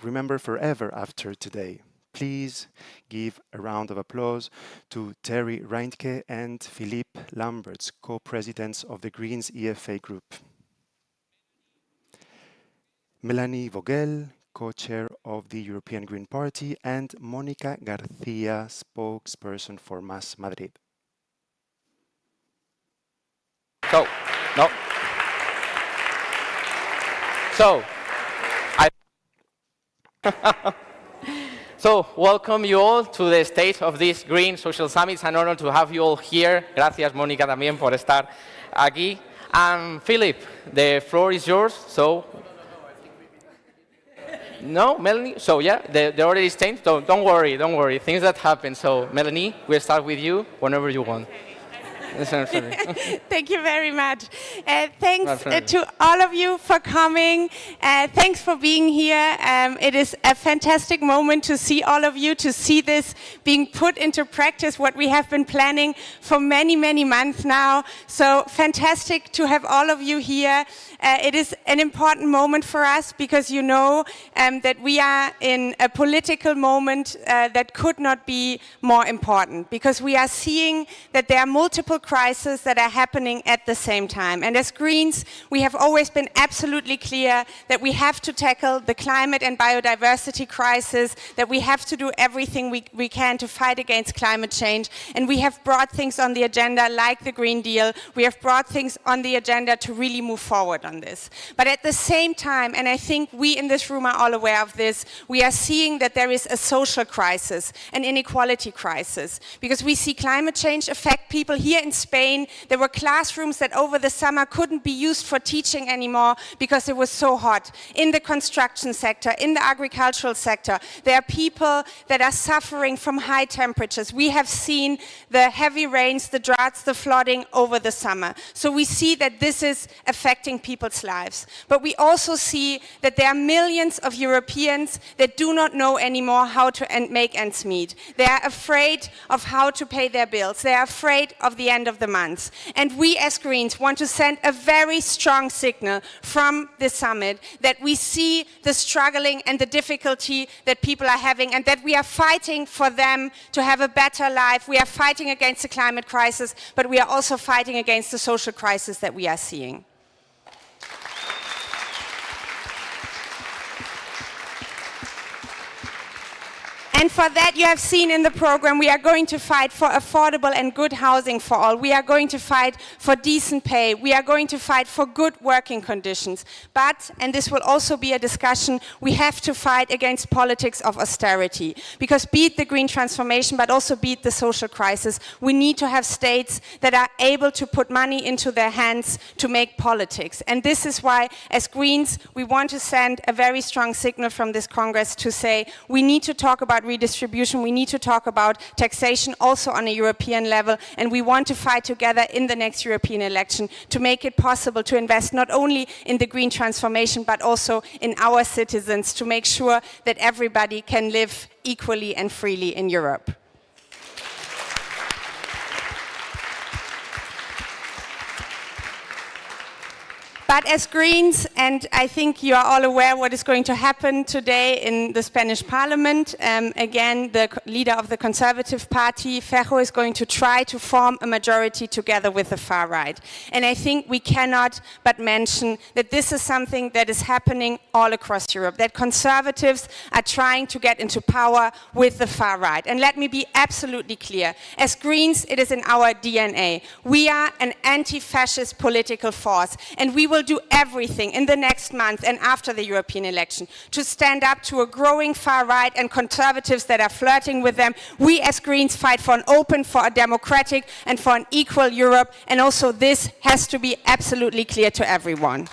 remember forever after today. Please give a round of applause to Terry Reintke and Philippe Lamberts, co-presidents of the Greens EFA Group. Mélanie Vogel, co-chair of the European Green Party, and Mónica García, spokesperson for Más Madrid. So, welcome you all to the stage of this Green Social Summit. It's an honor to have you all here. Gracias, Mónica, también por estar aquí. And Philip, the floor is yours. So, no, Mélanie? So, yeah, the order is changed. Don't worry. Things that happen. So, Mélanie, we'll start with you whenever you want. Thank you very much. Thanks to all of you for coming. Thanks for being here. It is a fantastic moment to see all of you, to see this being put into practice, what we have been planning for many, many months now. So fantastic to have all of you here. It is an important moment for us because you know that we are in a political moment that could not be more important, because we are seeing that there are multiple crises that are happening at the same time. And as Greens, we have always been absolutely clear that we have to tackle the climate and biodiversity crisis, that we have to do everything we can to fight against climate change. And we have brought things on the agenda like the Green Deal. We have brought things on the agenda to really move forward on this. But at the same time, and I think we in this room are all aware of this, we are seeing that there is a social crisis, an inequality crisis, because we see climate change affect people here in Spain. There were classrooms that over the summer couldn't be used for teaching anymore because it was so hot. In the construction sector, in the agricultural sector, there are people that are suffering from high temperatures. We have seen the heavy rains, the droughts, the flooding over the summer. So we see that this is affecting people's lives. But we also see that there are millions of Europeans that do not know anymore how to make ends meet. They are afraid of how to pay their bills. They are afraid of the end of the month. And we as Greens want to send a very strong signal from this summit that we see the struggling and the difficulty that people are having, and that we are fighting for them to have a better life. We are fighting against the climate crisis, but we are also fighting against the social crisis that we are seeing. And for that, you have seen in the program, we are going to fight for affordable and good housing for all. We are going to fight for decent pay. We are going to fight for good working conditions. But, and this will also be a discussion, we have to fight against politics of austerity. Because be it the green transformation, but also be it the social crisis, we need to have states that are able to put money into their hands to make politics. And this is why, as Greens, we want to send a very strong signal from this Congress to say, we need to talk about redistribution, we need to talk about taxation also on a European level, and we want to fight together in the next European election to make it possible to invest not only in the green transformation but also in our citizens, to make sure that everybody can live equally and freely in Europe. But as Greens, and I think you are all aware what is going to happen today in the Spanish Parliament, again, the leader of the Conservative Party, Feijóo, is going to try to form a majority together with the far right. And I think we cannot but mention that this is something that is happening all across Europe, that conservatives are trying to get into power with the far right. And let me be absolutely clear. As Greens, it is in our DNA. We are an anti-fascist political force, and we will do everything in the next month and after the European election to stand up to a growing far right and conservatives that are flirting with them. We as Greens fight for an open, for a democratic and for an equal Europe, and also this has to be absolutely clear to everyone.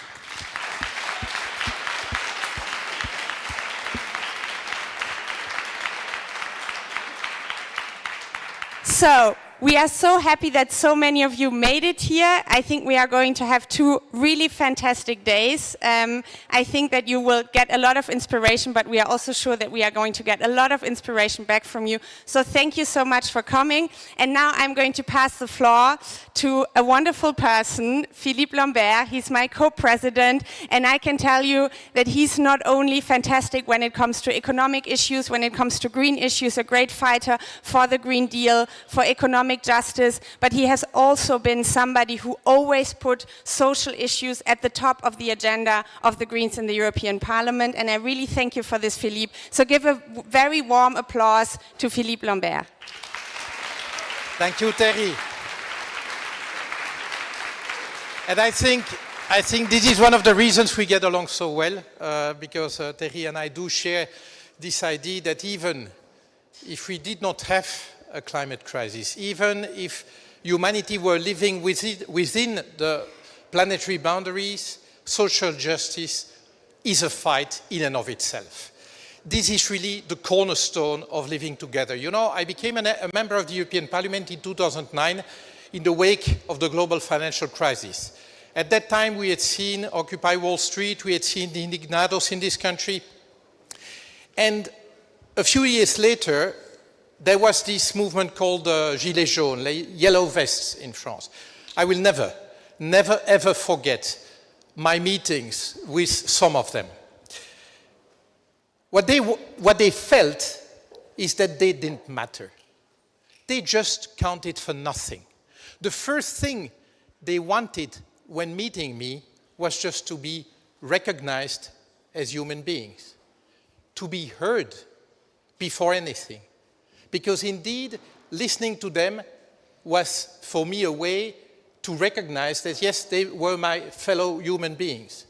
So, We are so happy that so many of you made it here. I think we are going to have 2 really fantastic days. I think that you will get a lot of inspiration, but we are also sure that we are going to get a lot of inspiration back from you. So thank you so much for coming. And now I'm going to pass the floor to a wonderful person, Philippe Lamberts. He's my co-president, and I can tell you that he's not only fantastic when it comes to economic issues, when it comes to green issues, a great fighter for the Green Deal, for economic justice, but he has also been somebody who always put social issues at the top of the agenda of the Greens in the European Parliament, and I really thank you for this, Philippe. So give a very warm applause to Philippe Lamberts. Thank you, Terry. And I think this is one of the reasons we get along so well, because Terry and I do share this idea that even if we did not have a climate crisis, even if humanity were living within the planetary boundaries, social justice is a fight in and of itself. This is really the cornerstone of living together. You know, I became a member of the European Parliament in 2009 in the wake of the global financial crisis. At that time, we had seen Occupy Wall Street, we had seen the indignados in this country, and a few years later, there was this movement called Gilets jaunes, yellow vests in France. I will never ever forget my meetings with some of them. What they felt is that they didn't matter. They just counted for nothing. The first thing they wanted when meeting me was just to be recognized as human beings, to be heard before anything. Because indeed, listening to them was for me a way to recognize that yes, they were my fellow human beings.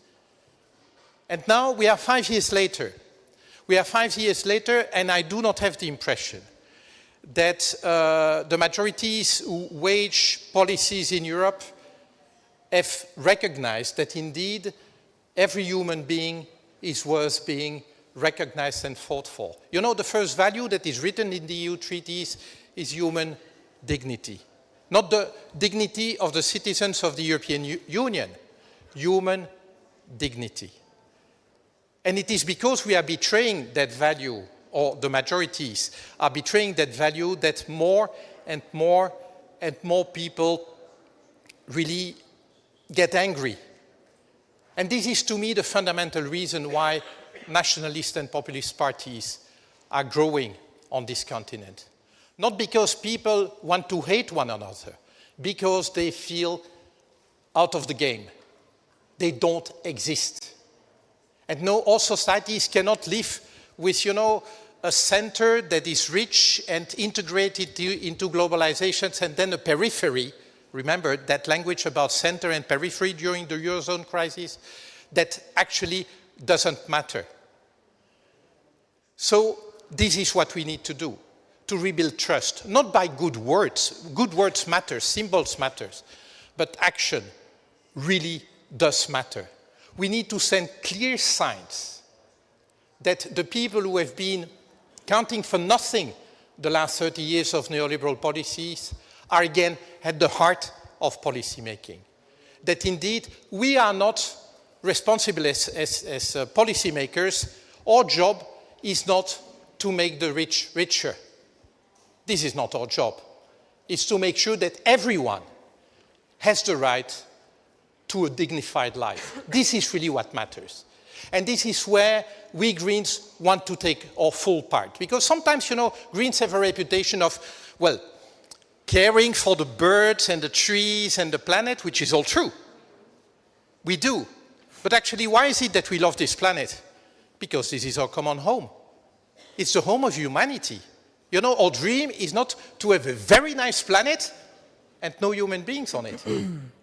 And now we are 5 years later. We are 5 years later, and I do not have the impression that the majorities who wage policies in Europe have recognized that indeed every human being is worth being recognized and fought for. You know, the first value that is written in the EU treaties is human dignity. Not the dignity of the citizens of the European Union, human dignity. And it is because we are betraying that value, or the majorities are betraying that value, that more and more and more people really get angry. And this is to me the fundamental reason why nationalist and populist parties are growing on this continent. Not because people want to hate one another, because they feel out of the game. They don't exist. And no, all societies cannot live with, you know, a center that is rich and integrated into globalizations, and then a periphery. Remember that language about center and periphery during the Eurozone crisis, that actually doesn't matter. So this is what we need to do, to rebuild trust, not by good words. Good words matter, symbols matter, but action really does matter. We need to send clear signs that the people who have been counting for nothing the last 30 years of neoliberal policies are again at the heart of policy making. That indeed we are not responsible as policy makers. Our job is not to make the rich richer. This is not our job. It's to make sure that everyone has the right to a dignified life. This is really what matters. And this is where we Greens want to take our full part. Because sometimes, you know, Greens have a reputation of, well, caring for the birds and the trees and the planet, which is all true. We do. But actually, why is it that we love this planet? Because this is our common home. It's the home of humanity. You know, our dream is not to have a very nice planet and no human beings on it.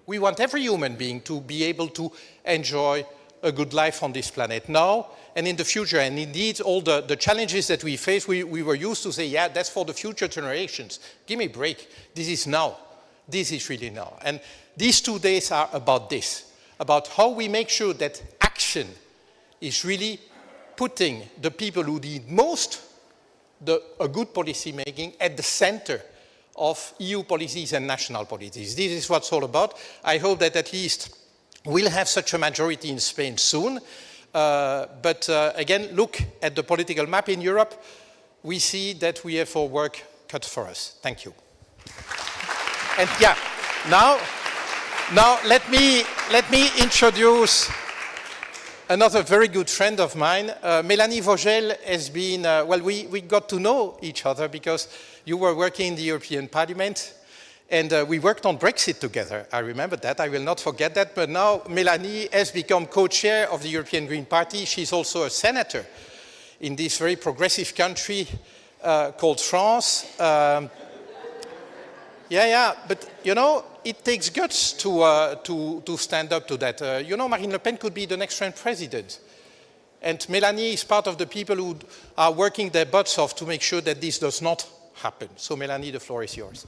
We want every human being to be able to enjoy a good life on this planet now and in the future. And indeed, all the challenges that we face, we were used to say, yeah, that's for the future generations. Give me a break. This is now. This is really now. And these 2 days are about this, about how we make sure that action is really putting the people who need most a good policy making at the center of EU policies and national policies. This is what it's all about. I hope that at least we'll have such a majority in Spain soon. But again, look at the political map in Europe. We see that we have our work cut for us. Thank you. And yeah, now let me introduce another very good friend of mine. Mélanie Vogel has been, well, we got to know each other because you were working in the European Parliament and we worked on Brexit together. I remember that, I will not forget that. But now Mélanie has become co-chair of the European Green Party. She's also a senator in this very progressive country called France. But you know, it takes guts to stand up to that. You know, Marine Le Pen could be the next French president. And Mélanie is part of the people who are working their butts off to make sure that this does not happen. So Mélanie, the floor is yours.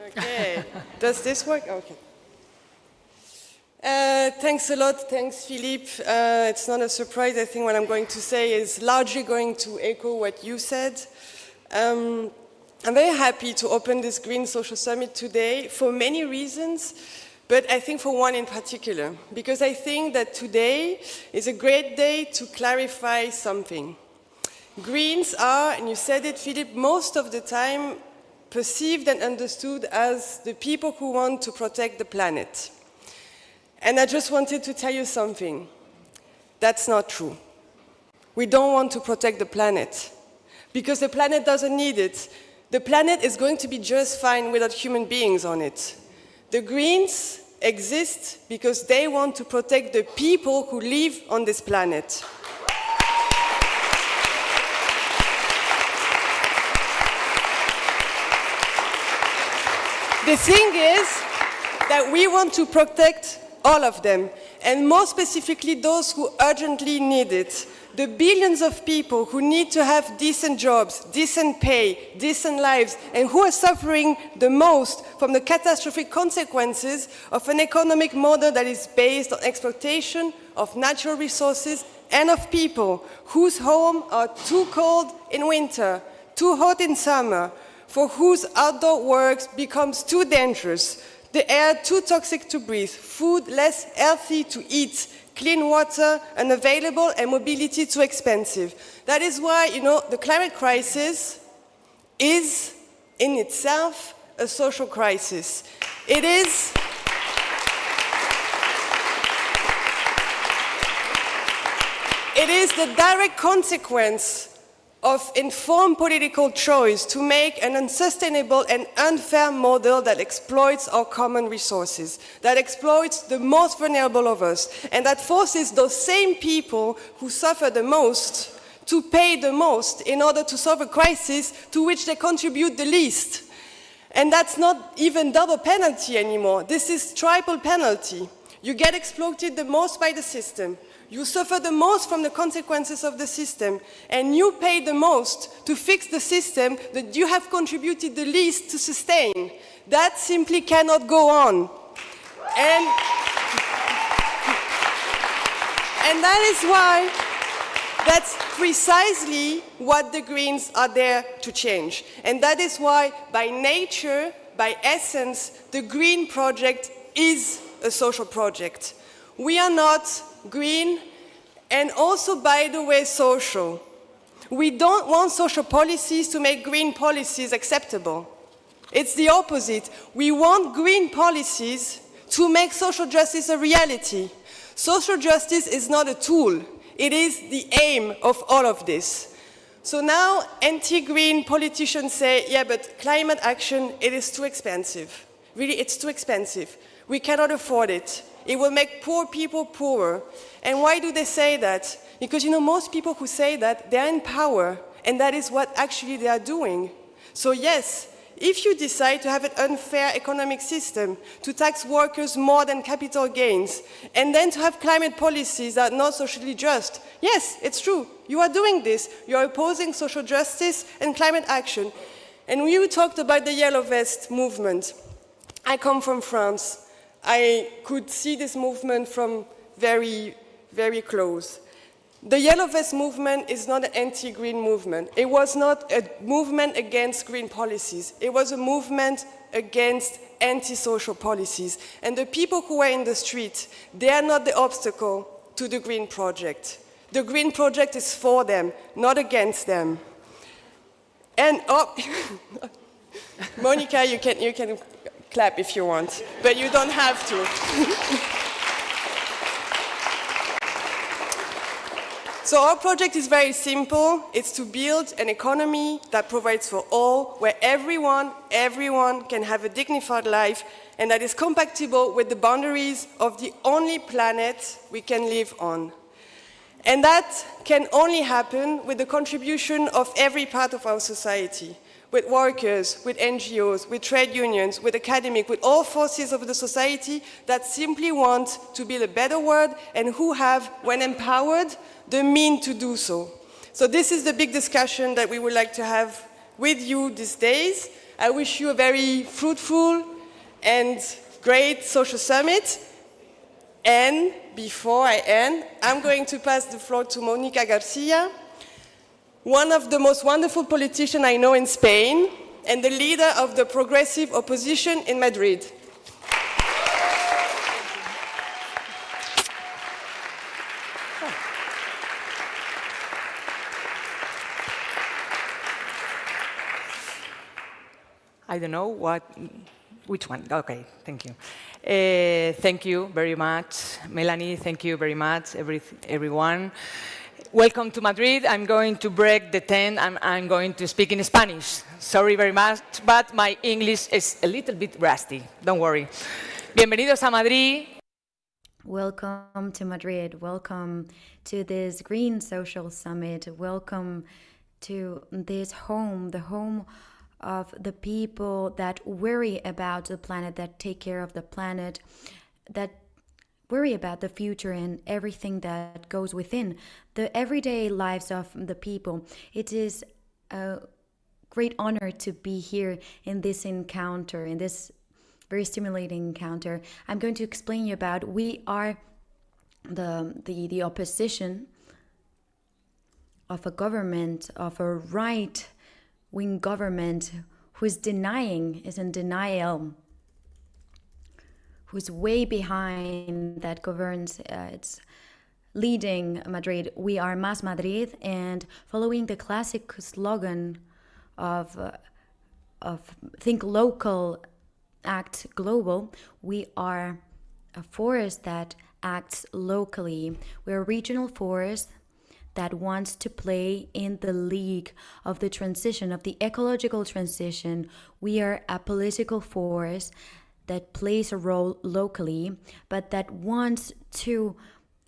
Okay, does this work? Okay. Thanks a lot, thanks Philippe. It's not a surprise, I think what I'm going to say is largely going to echo what you said. I'm very happy to open this Green Social Summit today for many reasons, but I think for one in particular, because I think that today is a great day to clarify something. Greens are, and you said it, Philippe, most of the time perceived and understood as the people who want to protect the planet. And I just wanted to tell you something. That's not true. We don't want to protect the planet because the planet doesn't need it. The planet is going to be just fine without human beings on it. The Greens exist because they want to protect the people who live on this planet. The thing is that we want to protect all of them, and more specifically those who urgently need it. The billions of people who need to have decent jobs, decent pay, decent lives, and who are suffering the most from the catastrophic consequences of an economic model that is based on exploitation of natural resources and of people whose homes are too cold in winter, too hot in summer, for whose outdoor work becomes too dangerous, the air too toxic to breathe, food less healthy to eat, clean water unavailable, and mobility too expensive. That is why, you know, the climate crisis is in itself a social crisis. It is the direct consequence of informed political choice to make an unsustainable and unfair model that exploits our common resources, that exploits the most vulnerable of us, and that forces those same people who suffer the most to pay the most in order to solve a crisis to which they contribute the least. And that's not even double penalty anymore. This is triple penalty. You get exploited the most by the system. You suffer the most from the consequences of the system, and you pay the most to fix the system that you have contributed the least to sustain. That simply cannot go on. And that is why that's precisely what the Greens are there to change. And that is why, by nature, by essence, the Green project is a social project. We are not green, and also, by the way, social. We don't want social policies to make green policies acceptable. It's the opposite. We want green policies to make social justice a reality. Social justice is not a tool. It is the aim of all of this. So now anti-green politicians say, yeah, but climate action, it is too expensive. Really, it's too expensive. We cannot afford it. It will make poor people poorer. And why do they say that? Because, you know, most people who say that, they're in power, and that is what actually they are doing. So yes, if you decide to have an unfair economic system, to tax workers more than capital gains, and then to have climate policies that are not socially just, yes, it's true, you are doing this. You are opposing social justice and climate action. And you talked about the Yellow Vest movement. I come from France. I could see this movement from very, very close. The Yellow Vest movement is not an anti-green movement. It was not a movement against green policies. It was a movement against anti-social policies. And the people who are in the street, they are not the obstacle to the green project. The green project is for them, not against them. And Monica, you can clap if you want, but you don't have to. So our project is very simple. It's to build an economy that provides for all, where everyone can have a dignified life, and that is compatible with the boundaries of the only planet we can live on. And that can only happen with the contribution of every part of our society, with workers, with NGOs, with trade unions, with academics, with all forces of the society that simply want to build a better world and who have, when empowered, the means to do so. So this is the big discussion that we would like to have with you these days. I wish you a very fruitful and great social summit. And before I end, I'm going to pass the floor to Mónica García, one of the most wonderful politicians I know in Spain, and the leader of the progressive opposition in Madrid. I don't know which one. Okay, thank you. Thank you very much, Mélanie. Thank you very much, everyone. Welcome to Madrid. I'm going to break the 10 and I'm going to speak in Spanish. Sorry very much, but my English is a little bit rusty. Don't worry. Bienvenidos a Madrid. Welcome to Madrid. Welcome to this Green Social Summit. Welcome to this home, the home of the people that worry about the planet, that take care of the planet, that worry about the future and everything that goes within the everyday lives of the people. It is a great honor to be here in this encounter, in this very stimulating encounter. I'm going to explain you about, we are the opposition of a government, of a right-wing government who's in denial, who's way behind, that governs, it's leading Madrid. We are Más Madrid, and following the classic slogan of think local, act global, we are a force that acts locally. We're a regional force that wants to play in the league of the transition, of the ecological transition. We are a political force that plays a role locally, but that wants to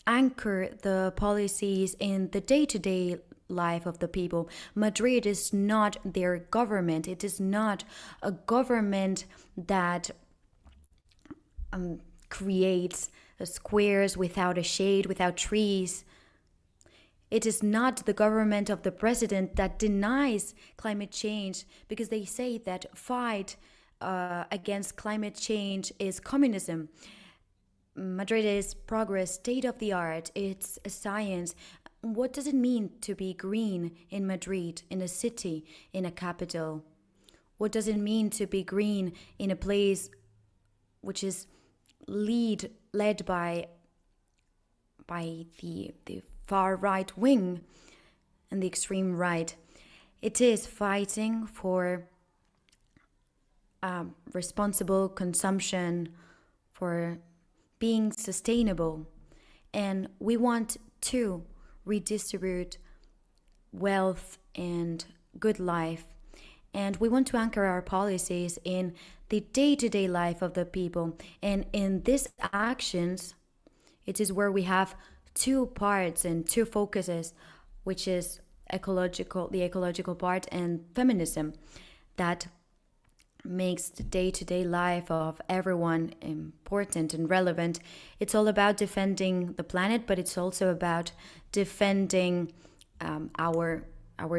anchor the policies in the day-to-day life of the people. Madrid is not their government. It is not a government that creates squares without a shade, without trees. It is not the government of the president that denies climate change, because they say that fight against climate change is communism. Madrid is progress, state of the art, it's a science. What does it mean to be green in Madrid, in a city, in a capital? What does it mean to be green in a place which is led by the far right wing and the extreme right? It is fighting for responsible consumption, for being sustainable, and we want to redistribute wealth and good life, and we want to anchor our policies in the day-to-day life of the people. And in these actions, it is where we have two parts and two focuses, which is the ecological part, and feminism, that makes the day-to-day life of everyone important and relevant. It's all about defending the planet, but it's also about defending our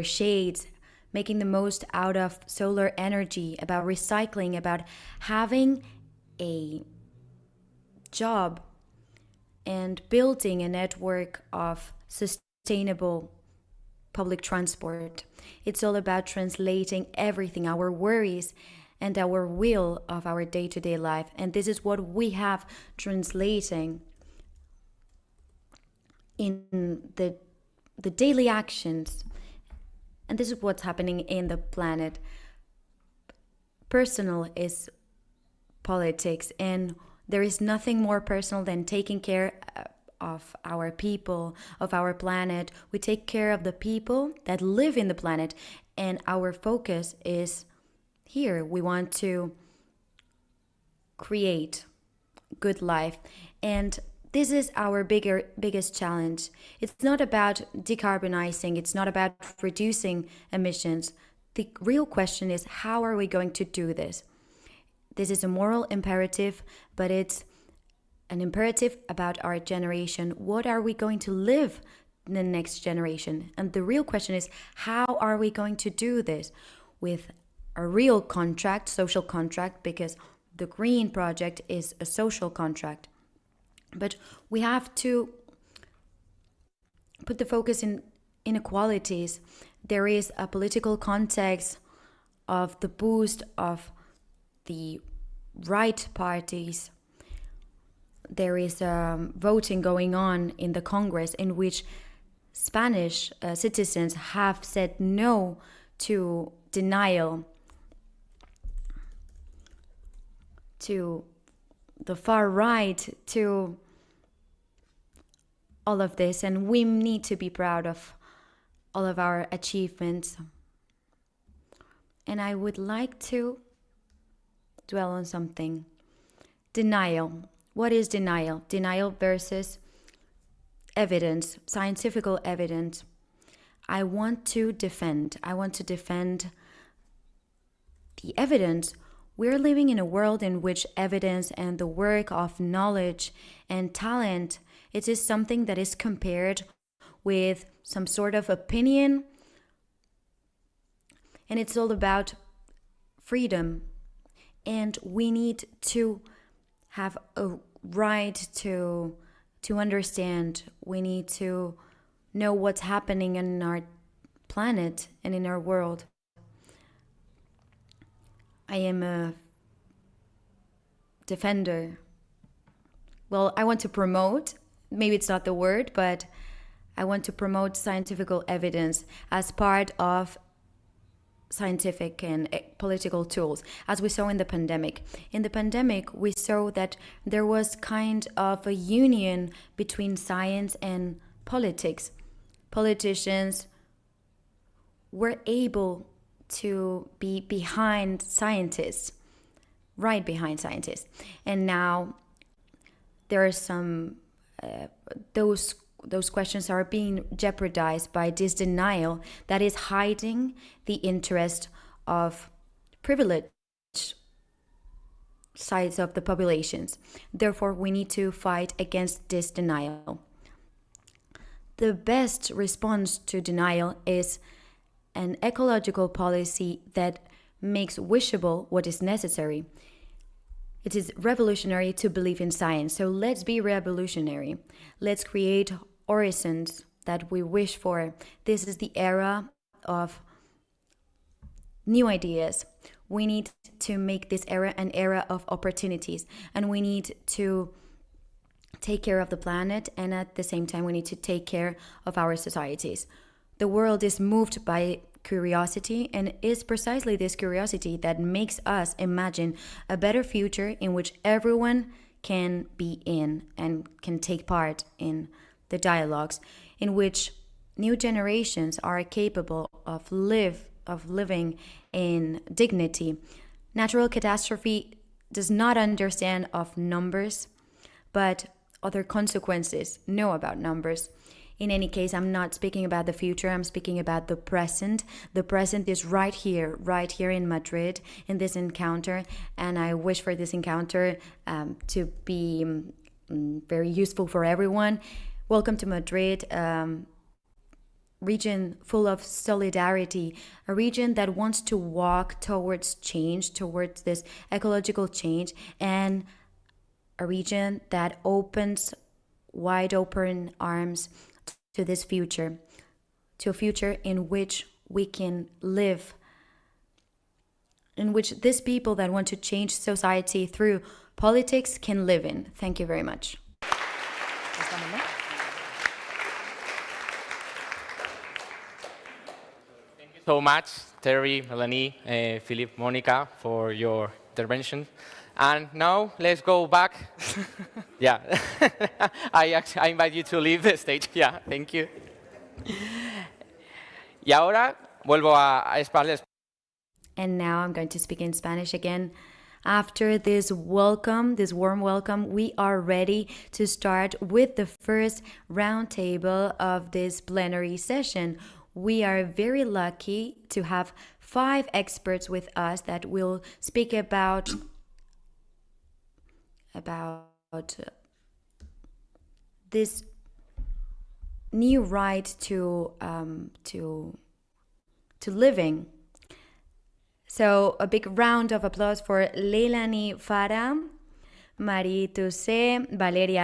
shades, making the most out of solar energy, about recycling, about having a job and building a network of sustainable public transport. It's all about translating everything, our worries and our will of our day-to-day life. And this is what we have translating in the daily actions. And this is what's happening in the planet. Personal is politics, and there is nothing more personal than taking care of our people, of our planet. We take care of the people that live in the planet, and our focus is here. We want to create good life, and this is our biggest challenge. It's not about decarbonizing, it's not about reducing emissions. The real question is, how are we going to do this? This is a moral imperative, but it's an imperative about our generation. What are we going to live in the next generation? And the real question is, how are we going to do this? With a real contract, social contract, because the green project is a social contract. But we have to put the focus in inequalities. There is a political context of the boost of the right parties. There is voting going on in the Congress in which Spanish citizens have said no to denial, to the far right, to all of this. And we need to be proud of all of our achievements. And I would like to dwell on something. Denial. What is denial? Denial versus evidence, scientific evidence. I want to defend the evidence. We're living in a world in which evidence and the work of knowledge and talent, it is something that is compared with some sort of opinion. And it's all about freedom. And we need to have a right to understand. We need to know what's happening in our planet and in our world. I am a defender. Well, I want to promote, maybe it's not the word, but I want to promote scientific evidence as part of scientific and political tools, as we saw in the pandemic. In the pandemic, we saw that there was kind of a union between science and politics. Politicians were able to be behind scientists, right behind scientists. And now there are some, those questions are being jeopardized by this denial that is hiding the interest of privileged sides of the populations. Therefore, we need to fight against this denial. The best response to denial is an ecological policy that makes wishable what is necessary. It is revolutionary to believe in science, so let's be revolutionary. Let's create horizons that we wish for. This is the era of new ideas. We need to make this era an era of opportunities, and we need to take care of the planet, and at the same time we need to take care of our societies. The world is moved by curiosity, and it is precisely this curiosity that makes us imagine a better future in which everyone can be in and can take part in the dialogues, in which new generations are capable of living in dignity. Natural catastrophe does not understand of numbers, but other consequences know about numbers. In any case, I'm not speaking about the future, I'm speaking about the present. The present is right here in Madrid, in this encounter, and I wish for this encounter to be very useful for everyone. Welcome to Madrid, region full of solidarity, a region that wants to walk towards change, towards this ecological change, and a region that opens wide open arms to this future, to a future in which we can live, in which these people that want to change society through politics can live in. Thank you very much. Thank you so much, Terry, Mélanie, Philippe, Mónica, for your intervention. And now let's go back. Yeah, I invite you to leave the stage. Yeah, thank you. Y ahora vuelvo a español. And now I'm going to speak in Spanish again. After this welcome, this warm welcome, we are ready to start with the first roundtable of this plenary session. We are very lucky to have 5 experts with us that will speak about this new right to living. So a big round of applause for Leilani Farah, Marie Toussé, Valeria